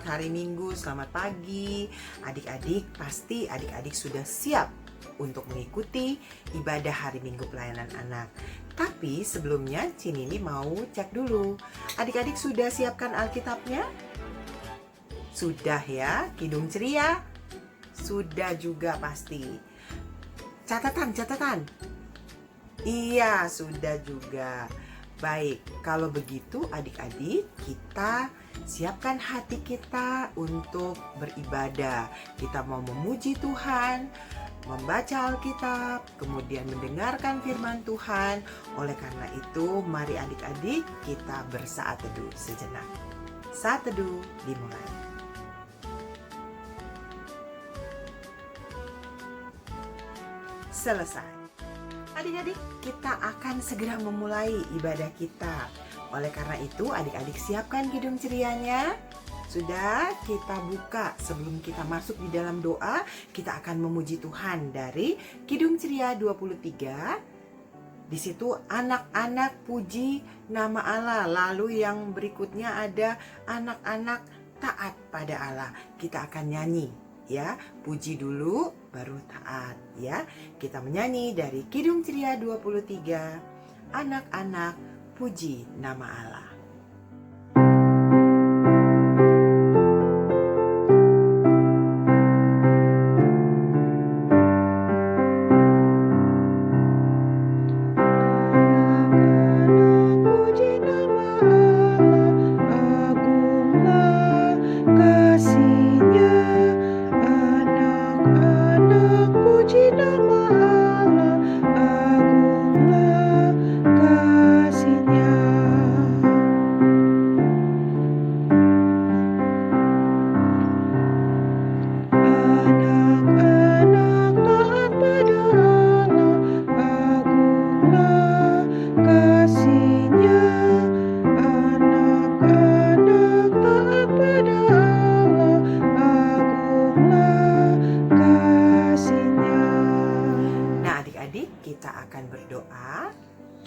hari Minggu, selamat pagi. Adik-adik, pasti adik-adik sudah siap untuk mengikuti ibadah hari Minggu pelayanan anak. Tapi sebelumnya Cinini mau cek dulu. Adik-adik sudah siapkan Alkitabnya? Sudah ya, Kidung Ceria? Sudah juga pasti. Catatan. Iya, sudah juga. Baik, kalau begitu adik-adik, kita siapkan hati kita untuk beribadah. Kita mau memuji Tuhan, membaca Alkitab, kemudian mendengarkan firman Tuhan. Oleh karena itu, mari adik-adik kita bersaat teduh sejenak. Saat teduh dimulai. Selesai. Adik-adik, kita akan segera memulai ibadah kita. Oleh karena itu, adik-adik siapkan Kidung Cerianya. Sudah, kita buka. Sebelum kita masuk di dalam doa, kita akan memuji Tuhan dari Kidung Ceria 23. Di situ anak-anak puji nama Allah. Lalu yang berikutnya ada anak-anak taat pada Allah. Kita akan nyanyi. Ya, puji dulu baru taat ya. Kita menyanyi dari Kidung Ceria 23, anak-anak puji nama Allah.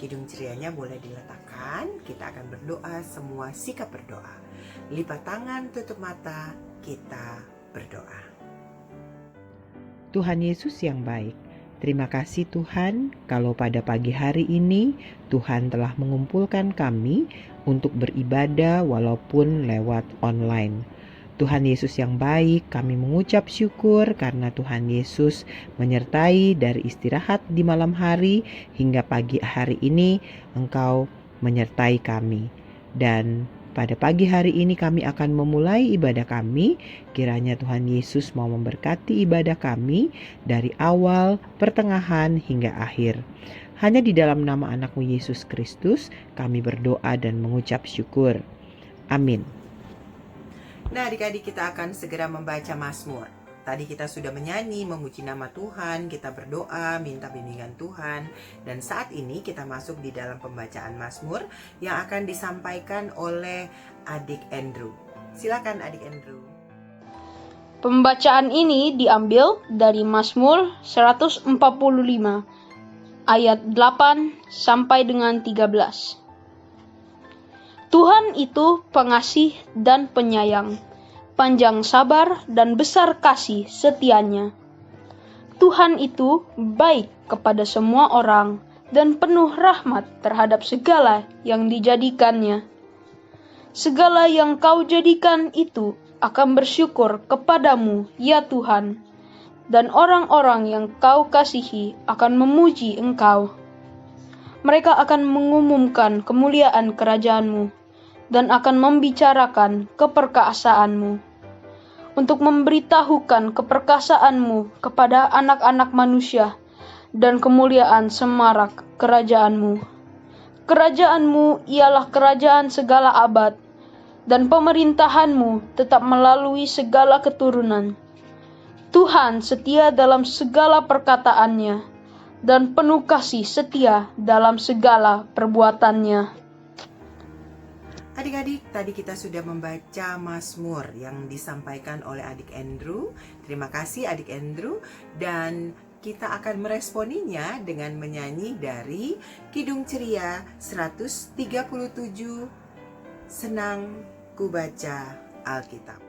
Kidung Cerianya boleh diletakkan. Kita akan berdoa semua sikap berdoa. Lipat tangan, tutup mata, kita berdoa. Tuhan Yesus yang baik, terima kasih Tuhan kalau pada pagi hari ini Tuhan telah mengumpulkan kami untuk beribadah walaupun lewat online. Tuhan Yesus yang baik, kami mengucap syukur karena Tuhan Yesus menyertai dari istirahat di malam hari hingga pagi hari ini Engkau menyertai kami. Dan pada pagi hari ini kami akan memulai ibadah kami. Kiranya Tuhan Yesus mau memberkati ibadah kami dari awal, pertengahan hingga akhir. Hanya di dalam nama anakmu Yesus Kristus kami berdoa dan mengucap syukur. Amin. Nah, adik-adik, kita akan segera membaca Mazmur. Tadi kita sudah menyanyi, memuji nama Tuhan, kita berdoa, minta bimbingan Tuhan. Dan saat ini kita masuk di dalam pembacaan Mazmur yang akan disampaikan oleh adik Andrew. Silakan adik Andrew. Pembacaan ini diambil dari Mazmur 145, ayat 8 sampai dengan 13. Tuhan itu pengasih dan penyayang, panjang sabar dan besar kasih setianya. Tuhan itu baik kepada semua orang dan penuh rahmat terhadap segala yang dijadikannya. Segala yang kau jadikan itu akan bersyukur kepadamu, ya Tuhan, dan orang-orang yang kau kasihi akan memuji engkau. Mereka akan mengumumkan kemuliaan kerajaan-Mu dan akan membicarakan keperkasaanmu, untuk memberitahukan keperkasaanmu kepada anak-anak manusia dan kemuliaan semarak kerajaanmu. Kerajaanmu ialah kerajaan segala abad, dan pemerintahanmu tetap melalui segala keturunan. Tuhan setia dalam segala perkataannya, dan penuh kasih setia dalam segala perbuatannya. Adik-adik, tadi kita sudah membaca Mazmur yang disampaikan oleh adik Andrew. Terima kasih adik Andrew. Dan kita akan meresponinya dengan menyanyi dari Kidung Ceria 137, Senang Ku Baca Alkitab.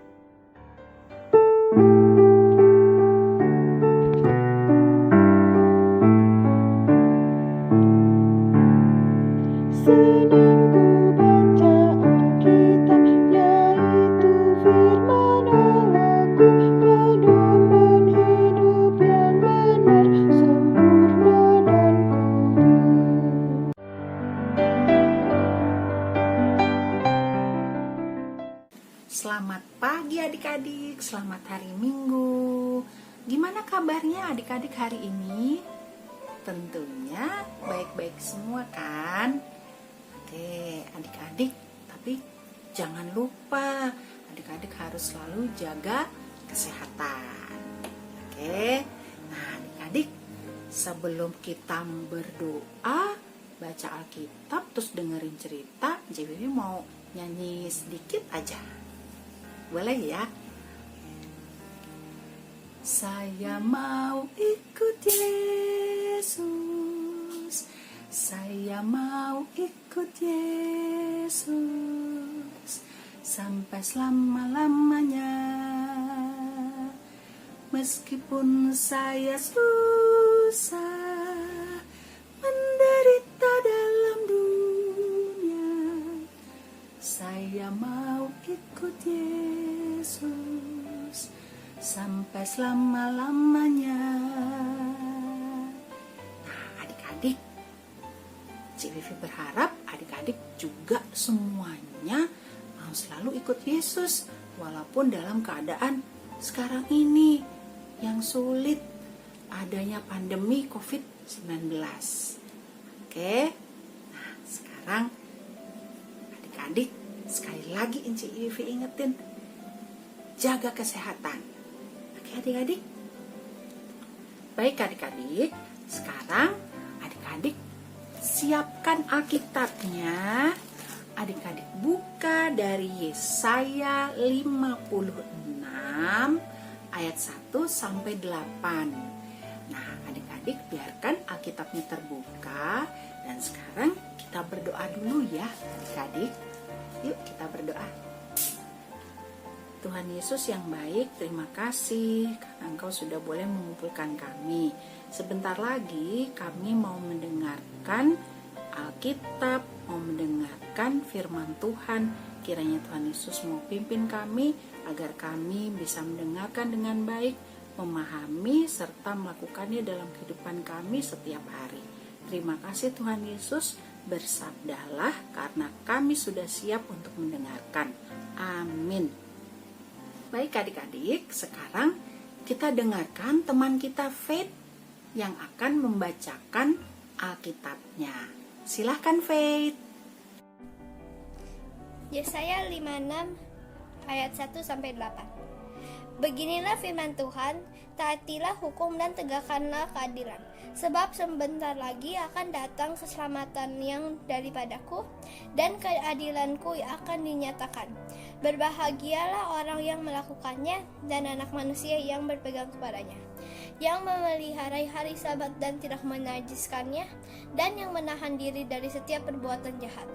hari Minggu. Gimana kabarnya adik-adik hari ini? Tentunya baik-baik semua kan? Oke, adik-adik, tapi jangan lupa adik-adik harus selalu jaga kesehatan. Oke, nah adik-adik, sebelum kita berdoa, baca Alkitab, terus dengerin cerita, JWW mau nyanyi sedikit aja. Boleh ya? Saya mau ikut Yesus, saya mau ikut Yesus sampai selama-lamanya. Meskipun saya susah menderita dalam dunia, saya mau ikut Yesus sampai selama-lamanya. Nah, adik-adik, Cik Vivi berharap adik-adik juga semuanya mau selalu ikut Yesus walaupun dalam keadaan sekarang ini yang sulit, adanya pandemi COVID-19. Oke, nah sekarang adik-adik sekali lagi Cik Vivi ingetin, jaga kesehatan. Oke adik-adik. Baik adik-adik, sekarang adik-adik siapkan Alkitabnya. Adik-adik buka dari Yesaya 56 ayat 1 sampai 8. Nah, adik-adik biarkan Alkitabnya terbuka dan sekarang kita berdoa dulu ya, adik-adik. Yuk kita berdoa. Tuhan Yesus yang baik, terima kasih karena Engkau sudah boleh mengumpulkan kami. Sebentar lagi kami mau mendengarkan Alkitab, mau mendengarkan firman Tuhan. Kiranya Tuhan Yesus mau pimpin kami agar kami bisa mendengarkan dengan baik, memahami serta melakukannya dalam kehidupan kami setiap hari. Terima kasih Tuhan Yesus, bersabdalah karena kami sudah siap untuk mendengarkan. Amin. Baik adik-adik, sekarang kita dengarkan teman kita Faith yang akan membacakan Alkitabnya. Silahkan Faith. Yesaya 56 ayat 1 sampai 8. Beginilah firman Tuhan, taatilah hukum dan tegakkanlah keadilan, sebab sebentar lagi akan datang keselamatan yang daripadaku dan keadilanku akan dinyatakan. Berbahagialah orang yang melakukannya dan anak manusia yang berpegang kepadanya, yang memelihara hari Sabat dan tidak menajiskannya, dan yang menahan diri dari setiap perbuatan jahat.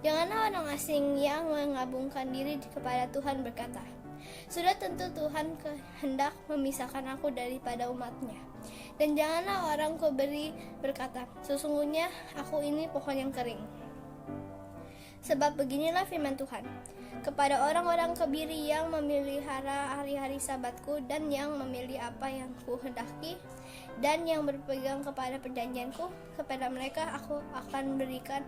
Janganlah orang asing yang mengabungkan diri kepada Tuhan berkata, sudah tentu Tuhan hendak memisahkan aku daripada umatnya. Dan janganlah orang kebiri berkata, sesungguhnya aku ini pohon yang kering. Sebab beginilah firman Tuhan, kepada orang-orang kebiri yang memelihara hari-hari Sabatku dan yang memilih apa yang kuhendaki dan yang berpegang kepada perjanjianku, kepada mereka aku akan berikan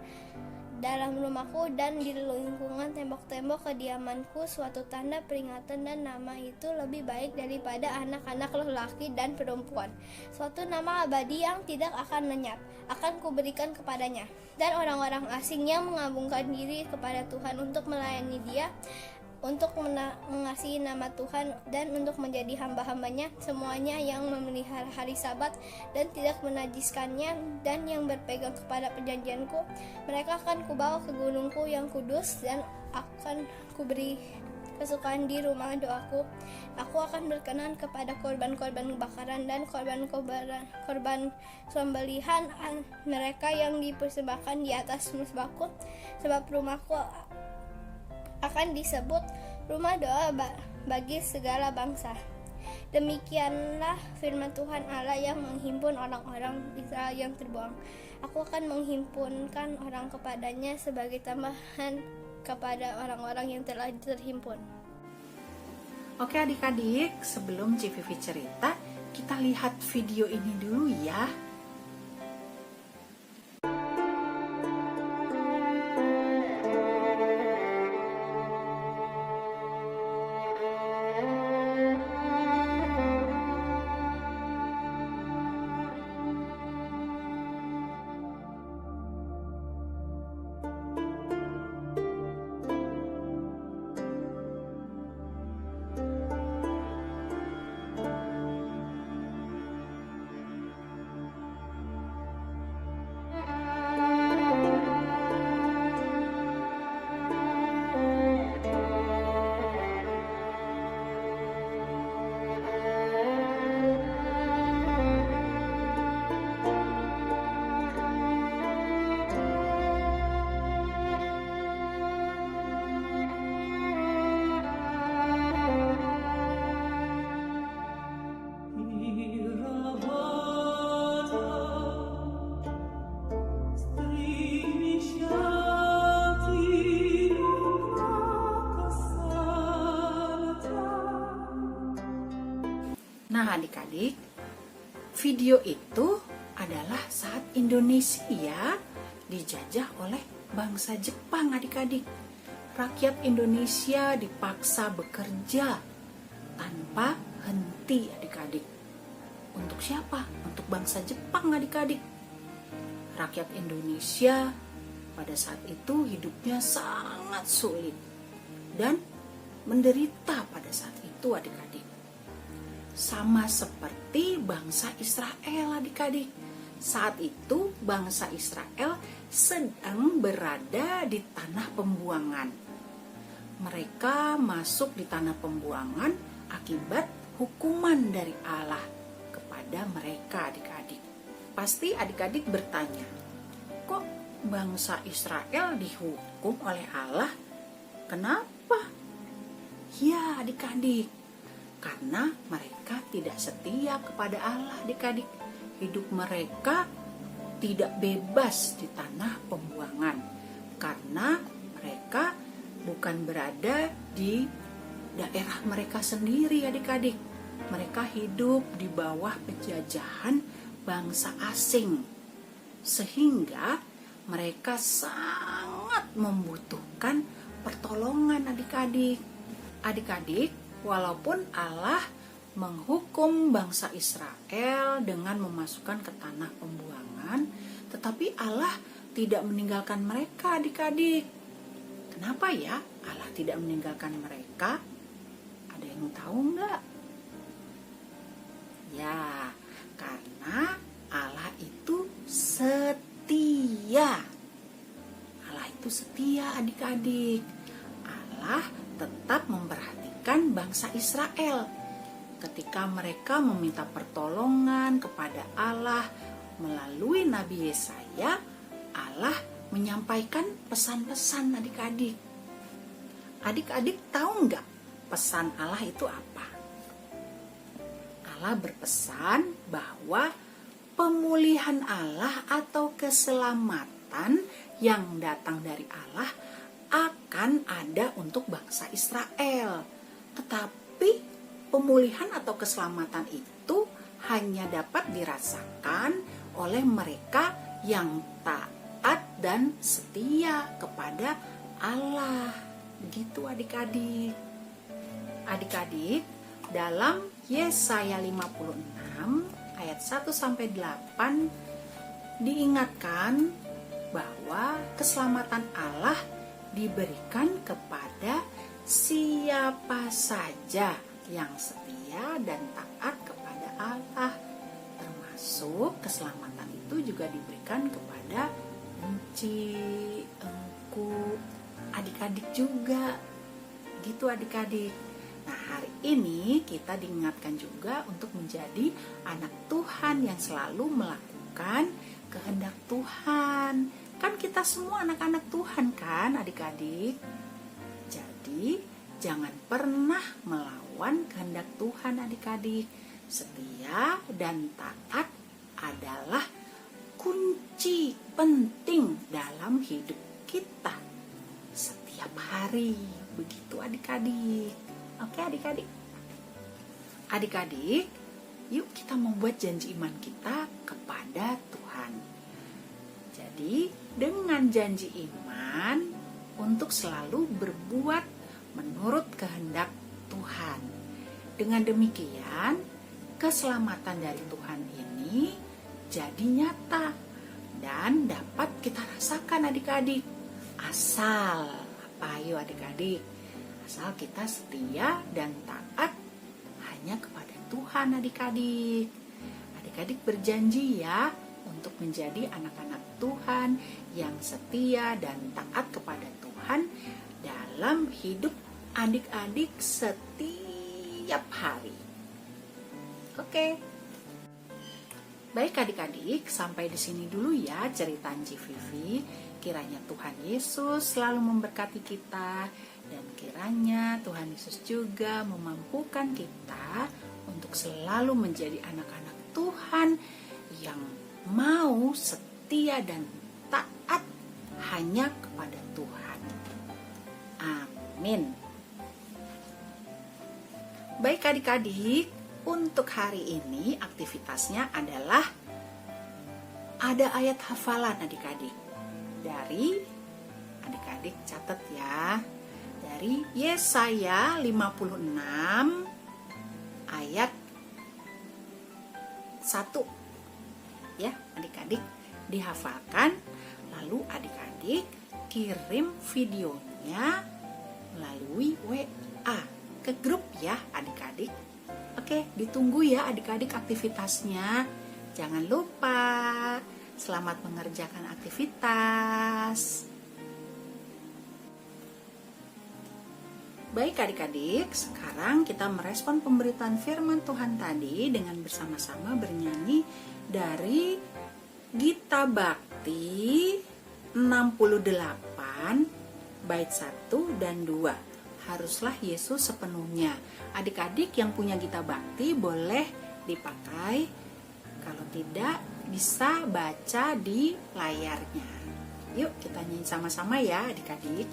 dalam rumahku dan di lingkungan tembok-tembok kediamanku suatu tanda peringatan, dan nama itu lebih baik daripada anak-anak lelaki dan perempuan. Suatu nama abadi yang tidak akan lenyap akan kuberikan kepadanya. Dan orang-orang asing yang mengabungkan diri kepada Tuhan untuk melayani Dia, untuk mengasihi nama Tuhan dan untuk menjadi hamba-hambanya, semuanya yang memelihara hari Sabat dan tidak menajiskannya dan yang berpegang kepada perjanjianku, mereka akan kubawa ke gunungku yang kudus dan akan kuberi kesukaan di rumah doaku. Aku akan berkenan kepada korban-korban bakaran dan korban sembelihan mereka yang dipersembahkan di atas mezbahku, sebab rumahku akan disebut rumah doa bagi segala bangsa. Demikianlah firman Tuhan Allah yang menghimpun orang-orang Israel yang terbuang. Aku akan menghimpunkan orang kepadanya sebagai tambahan kepada orang-orang yang telah terhimpun. Oke adik-adik, sebelum Cik Vivi cerita, kita lihat video ini dulu ya. Nah, adik-adik, video itu adalah saat Indonesia dijajah oleh bangsa Jepang, adik-adik. Rakyat Indonesia dipaksa bekerja tanpa henti, adik-adik. Untuk siapa? Untuk bangsa Jepang, adik-adik. Rakyat Indonesia pada saat itu hidupnya sangat sulit dan menderita pada saat itu, adik-adik. Sama seperti bangsa Israel, adik-adik. Saat itu bangsa Israel sedang berada di tanah pembuangan. Mereka masuk di tanah pembuangan akibat hukuman dari Allah kepada mereka, adik-adik. Pasti adik-adik bertanya, kok bangsa Israel dihukum oleh Allah? Kenapa? Ya, adik-adik, karena mereka tidak setia kepada Allah, adik-adik. Hidup mereka tidak bebas di tanah pembuangan karena mereka bukan berada di daerah mereka sendiri, adik-adik. Mereka hidup di bawah penjajahan bangsa asing, sehingga mereka sangat membutuhkan pertolongan, adik-adik. Adik-adik, walaupun Allah menghukum bangsa Israel dengan memasukkan ke tanah pembuangan, tetapi Allah tidak meninggalkan mereka, adik-adik. Kenapa ya Allah tidak meninggalkan mereka? Ada yang tahu nggak? Ya, karena Allah itu setia. Allah itu setia, adik-adik. Allah tetap memperhatikan bangsa Israel. Ketika mereka meminta pertolongan kepada Allah melalui Nabi Yesaya, Allah menyampaikan pesan-pesan, adik-adik. Adik-adik tahu nggak pesan Allah itu apa? Allah berpesan bahwa pemulihan Allah atau keselamatan yang datang dari Allah akan ada untuk bangsa Israel. Tetapi pemulihan atau keselamatan itu hanya dapat dirasakan oleh mereka yang taat dan setia kepada Allah. Begitu, adik-adik. Adik-adik, dalam Yesaya 56 ayat 1-8 diingatkan bahwa keselamatan Allah diberikan kepada siapa saja yang setia dan taat kepada Allah, termasuk keselamatan itu juga diberikan kepada Enci, engku, adik-adik juga. Gitu, adik-adik. Nah, hari ini kita diingatkan juga untuk menjadi anak Tuhan yang selalu melakukan kehendak Tuhan. Kan kita semua anak-anak Tuhan kan, adik-adik? Jadi, jangan pernah melawan kehendak Tuhan, adik-adik. Setia dan taat adalah kunci penting dalam hidup kita setiap hari. Begitu, adik-adik. Oke, adik-adik. Adik-adik, yuk kita membuat janji iman kita kepada Tuhan. Jadi, dengan janji iman untuk selalu berbuat menurut kehendak Tuhan. Dengan demikian, keselamatan dari Tuhan ini jadi nyata dan dapat kita rasakan, adik-adik. Asal apa, ayo adik-adik? Asal kita setia dan taat hanya kepada Tuhan, adik-adik. Adik-adik berjanji ya untuk menjadi anak-anak Tuhan yang setia dan taat kepada Tuhan dalam hidup adik-adik setiap hari. Oke. Baik adik-adik, sampai di sini dulu ya cerita Anci Vivi. Kiranya Tuhan Yesus selalu memberkati kita dan kiranya Tuhan Yesus juga memampukan kita untuk selalu menjadi anak-anak Tuhan yang mau setia dan taat hanya kepada Tuhan. Amin. Baik adik-adik, untuk hari ini aktivitasnya adalah ada ayat hafalan adik-adik. Dari adik-adik catat ya. Dari Yesaya 56 ayat 1. Ya, adik-adik dihafalkan, lalu adik-adik kirim videonya melalui WA ke grup ya adik-adik. Oke, ditunggu ya adik-adik aktivitasnya. Jangan lupa, selamat mengerjakan aktivitas. Baik adik-adik, sekarang kita merespon pemberitaan firman Tuhan tadi dengan bersama-sama bernyanyi dari Gita Bakti 68 bait 1 dan 2. Haruslah Yesus sepenuhnya. Adik-adik yang punya Gita Bakti boleh dipakai. Kalau tidak, bisa baca di layarnya. Yuk kita nyanyi sama-sama ya adik-adik.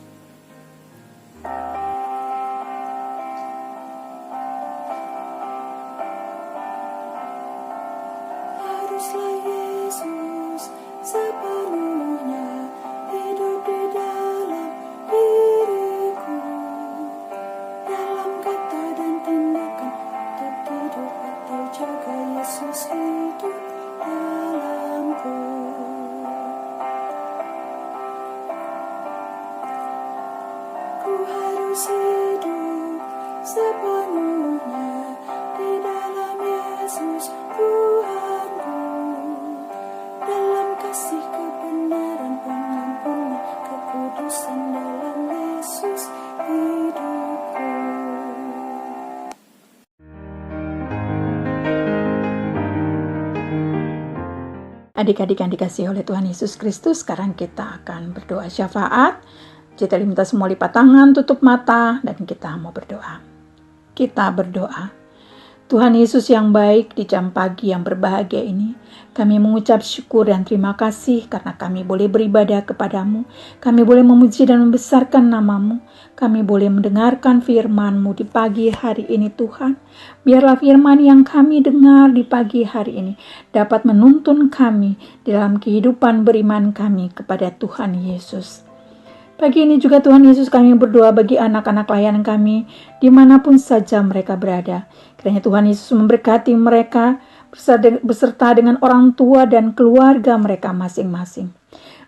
Haruslah Yesus sepenuhnya hidup di dalam diriku, dalam kata dan tindakan, tetap tidur atau jaga Yesus hidup dalamku. Ku harus hidup sepenuhnya di dalam Yesus Tuhanku, dalam kasih kebenaran pengampunan kekudusan dalam Yesus hidupku. Adik-adik yang dikasihi oleh Tuhan Yesus Kristus, sekarang kita akan berdoa syafaat. Kita diminta semua lipat tangan, tutup mata, dan kita mau berdoa. Kita berdoa. Tuhan Yesus yang baik, di jam pagi yang berbahagia ini, kami mengucap syukur dan terima kasih karena kami boleh beribadah kepadamu, kami boleh memuji dan membesarkan namamu, kami boleh mendengarkan firman-Mu di pagi hari ini Tuhan. Biarlah firman yang kami dengar di pagi hari ini dapat menuntun kami dalam kehidupan beriman kami kepada Tuhan Yesus. Pagi ini juga Tuhan Yesus kami berdoa bagi anak-anak layanan kami dimanapun saja mereka berada. Kiranya Tuhan Yesus memberkati mereka beserta dengan orang tua dan keluarga mereka masing-masing.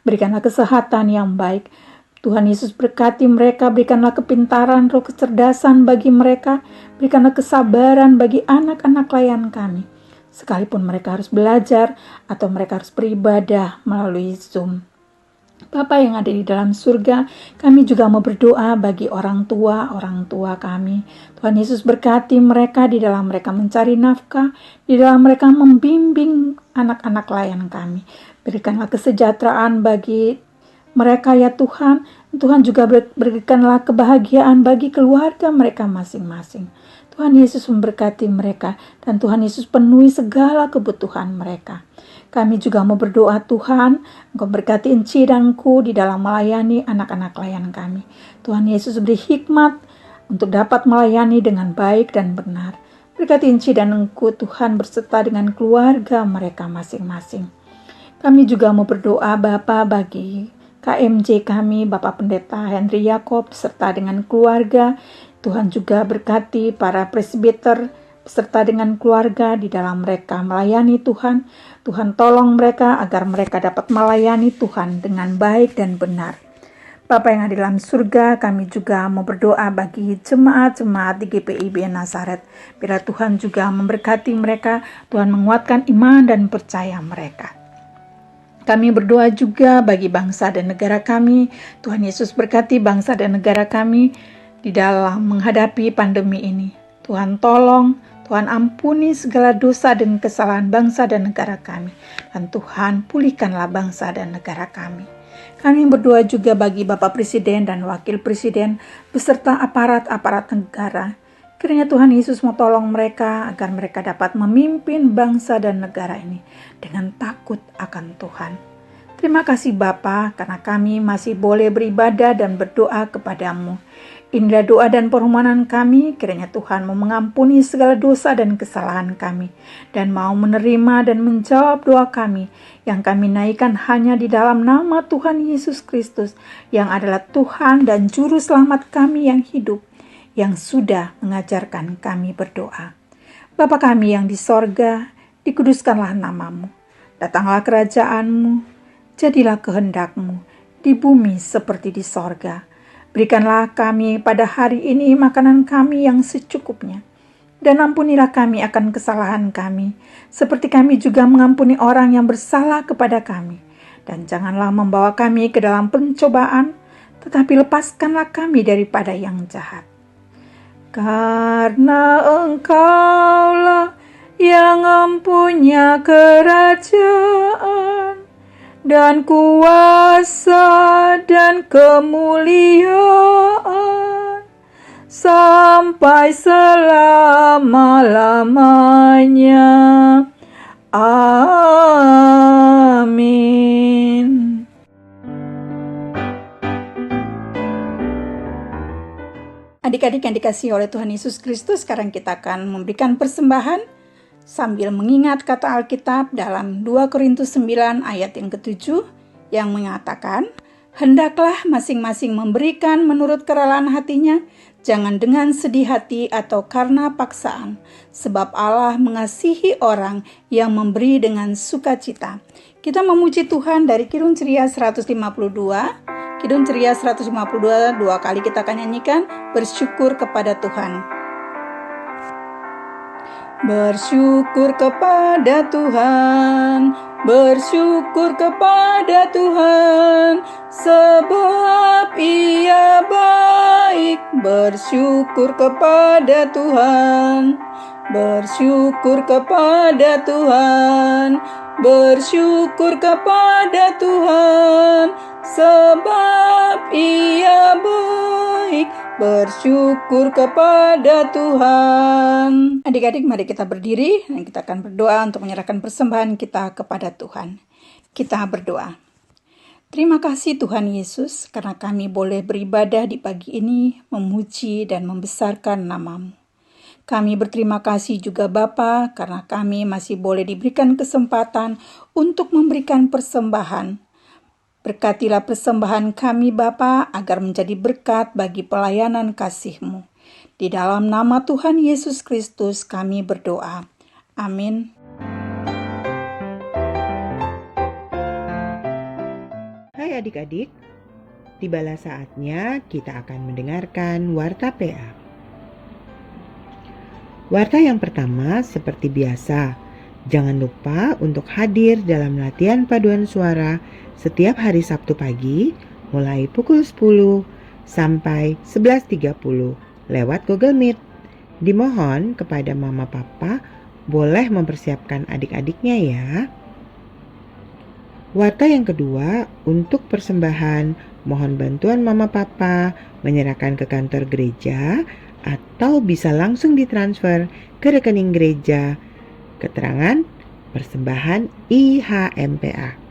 Berikanlah kesehatan yang baik. Tuhan Yesus berkati mereka, berikanlah kepintaran, roh kecerdasan bagi mereka, berikanlah kesabaran bagi anak-anak layanan kami. Sekalipun mereka harus belajar atau mereka harus beribadah melalui Zoom. Bapa yang ada di dalam surga, kami juga mau berdoa bagi orang tua kami. Tuhan Yesus berkati mereka di dalam mereka mencari nafkah, di dalam mereka membimbing anak-anak layan kami. Berikanlah kesejahteraan bagi mereka ya Tuhan. Tuhan juga berikanlah kebahagiaan bagi keluarga mereka masing-masing. Tuhan Yesus memberkati mereka dan Tuhan Yesus penuhi segala kebutuhan mereka. Kami juga mau berdoa Tuhan, Engkau berkati Enci dan Ku di dalam melayani anak-anak layan kami. Tuhan Yesus beri hikmat untuk dapat melayani dengan baik dan benar. Berkati Enci dan Engku Tuhan berserta dengan keluarga mereka masing-masing. Kami juga mau berdoa Bapa bagi KMJ kami, Bapak Pendeta Henry Yakob serta dengan keluarga. Tuhan juga berkati para presbiter beserta dengan keluarga di dalam mereka melayani Tuhan. Tuhan tolong mereka agar mereka dapat melayani Tuhan dengan baik dan benar. Bapa yang ada dalam surga, kami juga mau berdoa bagi jemaat-jemaat di GPIB Nazaret. Biar Tuhan juga memberkati mereka, Tuhan menguatkan iman dan percaya mereka. Kami berdoa juga bagi bangsa dan negara kami. Tuhan Yesus berkati bangsa dan negara kami di dalam menghadapi pandemi ini. Tuhan tolong, Tuhan ampuni segala dosa dan kesalahan bangsa dan negara kami. Dan Tuhan pulihkanlah bangsa dan negara kami. Kami berdoa juga bagi Bapak Presiden dan Wakil Presiden beserta aparat-aparat negara. Kiranya Tuhan Yesus mau tolong mereka agar mereka dapat memimpin bangsa dan negara ini dengan takut akan Tuhan. Terima kasih Bapa karena kami masih boleh beribadah dan berdoa kepadamu. Inilah doa dan permohonan kami, kiranya Tuhan mau mengampuni segala dosa dan kesalahan kami, dan mau menerima dan menjawab doa kami, yang kami naikkan hanya di dalam nama Tuhan Yesus Kristus, yang adalah Tuhan dan Juru Selamat kami yang hidup, yang sudah mengajarkan kami berdoa. Bapa kami yang di sorga, dikuduskanlah namamu, datanglah kerajaan-Mu, jadilah kehendak-Mu, di bumi seperti di sorga. Berikanlah kami pada hari ini makanan kami yang secukupnya. Dan ampunilah kami akan kesalahan kami, seperti kami juga mengampuni orang yang bersalah kepada kami. Dan janganlah membawa kami ke dalam pencobaan, tetapi lepaskanlah kami daripada yang jahat. Karena Engkaulah yang mempunyai kerajaan, dan kuasa dan kemuliaan sampai selama-lamanya. Amin. Adik-adik yang dikasihi oleh Tuhan Yesus Kristus, sekarang kita akan memberikan persembahan sambil mengingat kata Alkitab dalam 2 Korintus 9 ayat yang ke-7 yang mengatakan, hendaklah masing-masing memberikan menurut kerelaan hatinya, jangan dengan sedih hati atau karena paksaan, sebab Allah mengasihi orang yang memberi dengan sukacita. Kita memuji Tuhan dari Kidung Ceria 152. Kidung Ceria 152 dua kali kita akan nyanyikan, bersyukur kepada Tuhan. Bersyukur kepada Tuhan, bersyukur kepada Tuhan, sebab Ia baik. Bersyukur kepada Tuhan, bersyukur kepada Tuhan, bersyukur kepada Tuhan, sebab Ia baik. Bersyukur kepada Tuhan. Adik-adik, mari kita berdiri dan kita akan berdoa untuk menyerahkan persembahan kita kepada Tuhan. Kita berdoa. Terima kasih Tuhan Yesus, karena kami boleh beribadah di pagi ini, memuji dan membesarkan nama-Mu. Kami berterima kasih juga Bapa, karena kami masih boleh diberikan kesempatan untuk memberikan persembahan. Berkatilah persembahan kami Bapa, agar menjadi berkat bagi pelayanan kasih-Mu. Di dalam nama Tuhan Yesus Kristus kami berdoa. Amin. Hai adik-adik, tibalah saatnya kita akan mendengarkan Warta PA. Warta yang pertama seperti biasa, jangan lupa untuk hadir dalam latihan paduan suara setiap hari Sabtu pagi mulai pukul 10 sampai 11.30 lewat Google Meet. Dimohon kepada Mama Papa boleh mempersiapkan adik-adiknya ya. Warta yang kedua untuk persembahan, mohon bantuan Mama Papa menyerahkan ke kantor gereja atau bisa langsung ditransfer ke rekening gereja. Keterangan persembahan IHMPA.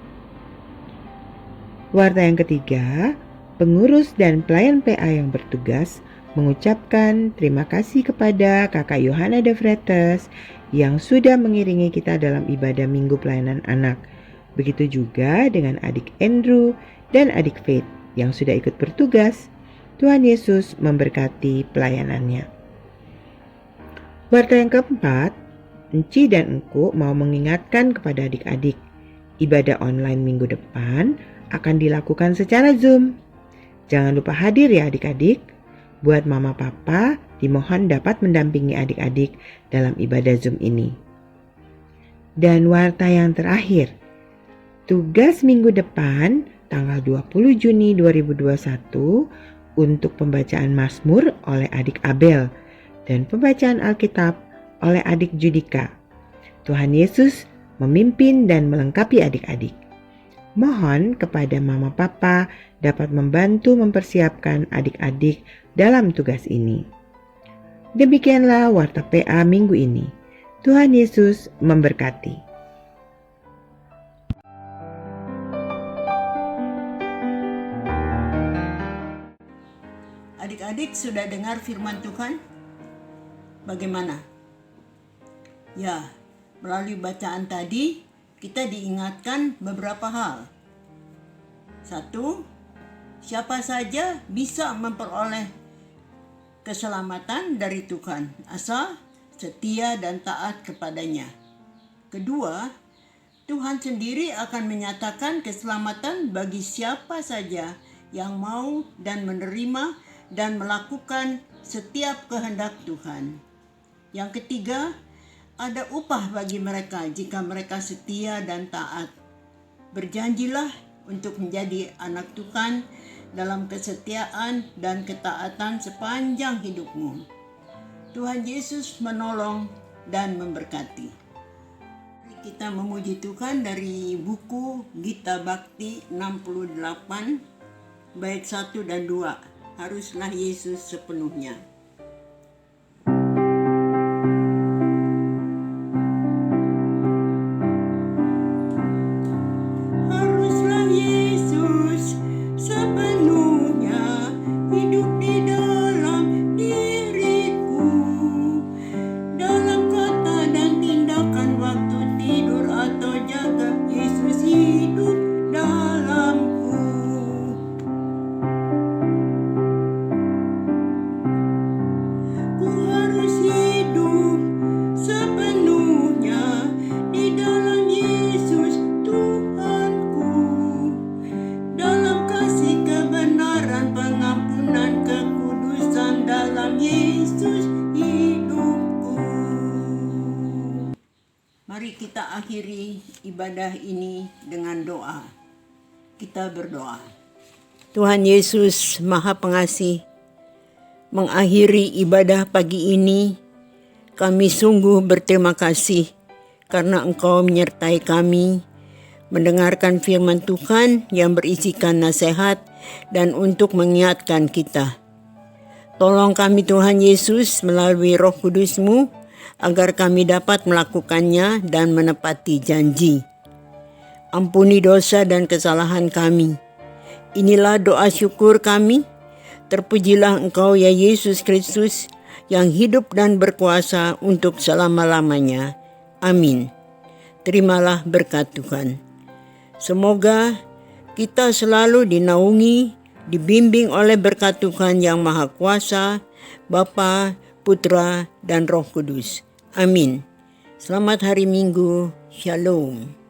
Warta yang ketiga, pengurus dan pelayan PA yang bertugas mengucapkan terima kasih kepada Kakak Yohana de Vretes yang sudah mengiringi kita dalam ibadah Minggu Pelayanan Anak. Begitu juga dengan adik Andrew dan adik Faith yang sudah ikut bertugas. Tuhan Yesus memberkati pelayanannya. Warta yang keempat, Enci dan Engku mau mengingatkan kepada adik-adik, ibadah online minggu depan akan dilakukan secara Zoom. Jangan lupa hadir ya adik-adik. Buat Mama Papa, dimohon dapat mendampingi adik-adik dalam ibadah Zoom ini. Dan warta yang terakhir, tugas minggu depan tanggal 20 Juni 2021 untuk pembacaan Mazmur oleh adik Abel dan pembacaan Alkitab oleh adik Judika. Tuhan Yesus memimpin dan melengkapi adik-adik. Mohon kepada Mama Papa dapat membantu mempersiapkan adik-adik dalam tugas ini. Demikianlah Warta PA minggu ini. Tuhan Yesus memberkati. Adik-adik, adik-adik sudah dengar firman Tuhan? Bagaimana? Ya, melalui bacaan tadi kita diingatkan beberapa hal. 1. Siapa saja bisa memperoleh keselamatan dari Tuhan asal setia dan taat kepadanya. 2. Tuhan sendiri akan menyatakan keselamatan bagi siapa saja yang mau dan menerima dan melakukan setiap kehendak Tuhan. Yang 3, ada upah bagi mereka jika mereka setia dan taat. Berjanjilah untuk menjadi anak Tuhan dalam kesetiaan dan ketaatan sepanjang hidupmu. Tuhan Yesus menolong dan memberkati. Kita memuji Tuhan dari buku Gita Bhakti 68 bait 1 dan 2. Haruslah Yesus sepenuhnya. Haruslah Yesus sepenuhnya hidup di dalam diriku, dalam kata dan tindakan, waktu tidur atau jaga, Yesus hidup dalamku. Ku harus hidup sepenuhnya di dalam Yesus Tuhanku, dalam kasih kebenaran, pengampunan, kekudusan, dalam Yesus hidupku. Mari kita akhiri ibadah ini dengan doa. Kita berdoa. Tuhan Yesus Maha Pengasih, mengakhiri ibadah pagi ini, kami sungguh berterima kasih karena Engkau menyertai kami mendengarkan firman Tuhan yang berisikan nasihat dan untuk mengingatkan kita. Tolong kami Tuhan Yesus melalui Roh Kudus-Mu agar kami dapat melakukannya dan menepati janji. Ampuni dosa dan kesalahan kami. Inilah doa syukur kami. Terpujilah Engkau ya Yesus Kristus yang hidup dan berkuasa untuk selama-lamanya. Amin. Terimalah berkat Tuhan. Semoga kita selalu dinaungi, dibimbing oleh berkat Tuhan yang Maha Kuasa, Bapa, Putra, dan Roh Kudus. Amin. Selamat hari Minggu. Shalom.